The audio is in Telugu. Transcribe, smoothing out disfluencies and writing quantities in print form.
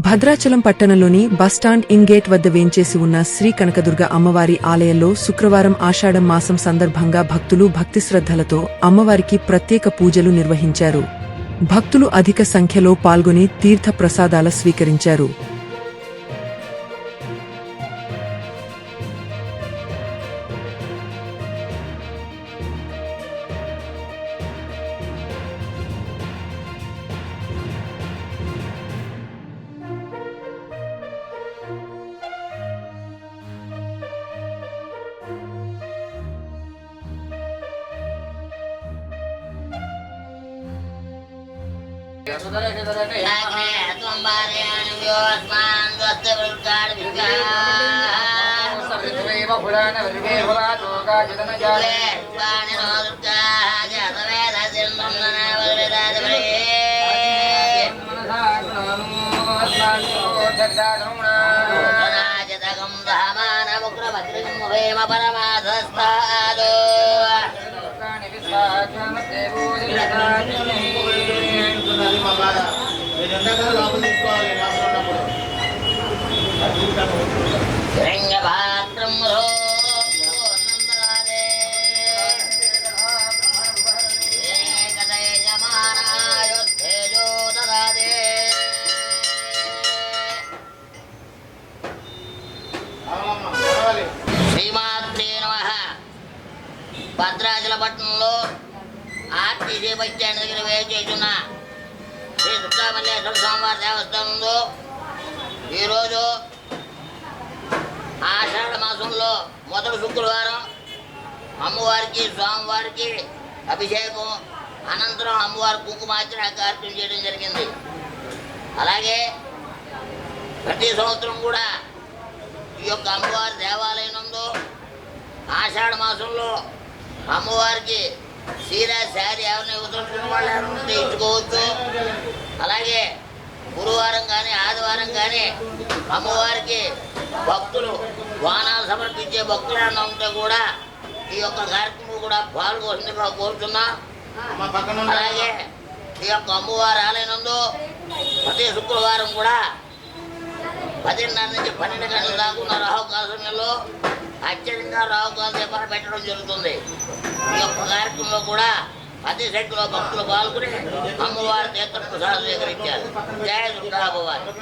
భద్రాచలం పట్టణంలోని బస్టాండ్ ఇన్ గేట్ వద్ద వేంచేసి ఉన్న శ్రీ కనకదుర్గ అమ్మవారి ఆలయంలో శుక్రవారం ఆషాఢం మాసం సందర్భంగా భక్తులు భక్తిశ్రద్ధలతో అమ్మవారికి ప్రత్యేక పూజలు నిర్వహించారు. భక్తులు అధిక సంఖ్యలో పాల్గొని తీర్థ ప్రసాదాల స్వీకరించారు. భద్రాచల పట్టణంలో ఆర్టీసీ బస్ స్టాండ్ దగ్గర వేచేస్తున్న శ్రీ దుర్గామల్లేశ్వర స్వామివారి దేవస్థానంలో ఈరోజు ఆషాఢ మాసంలో మొదటి శుక్రవారం అమ్మవారికి స్వామివారికి అభిషేకం అనంతరం అమ్మవారి కుంకుమార్చన కార్యక్రమం చేయడం జరిగింది. అలాగే ప్రతి సంవత్సరం కూడా ఈ యొక్క అమ్మవారి దేవాలయంలో ఆషాఢ మాసంలో అమ్మవారికి చీర శారీ ఎవరిని వదులుకున్న వాళ్ళు ఎవరుంటే ఇచ్చుకోవచ్చు. అలాగే గురువారం కానీ ఆదివారం కానీ అమ్మవారికి భక్తులు వాహనాలు సమర్పించే భక్తులు ఏమైనా ఉంటే కూడా ఈ యొక్క కార్యక్రమం కూడా పాల్గొంటుందిగా కోరుతున్నాం. అలాగే ఈ యొక్క అమ్మవారి ఆలయంలో ప్రతి శుక్రవారం కూడా 10:30 నుంచి 12 గంటల దాకా ఉన్న రాహుకాల సమయంలో అత్యధికంగా రాహుకాల దీపాలు పెట్టడం జరుగుతుంది. ఈ యొక్క కార్యక్రమంలో కూడా అతి సంఖ్యలో భక్తులు పాల్గొని అమ్మవారి తీర్థ ప్రసాదం స్వీకరించారు. జయ దుర్గా అమ్మవారి.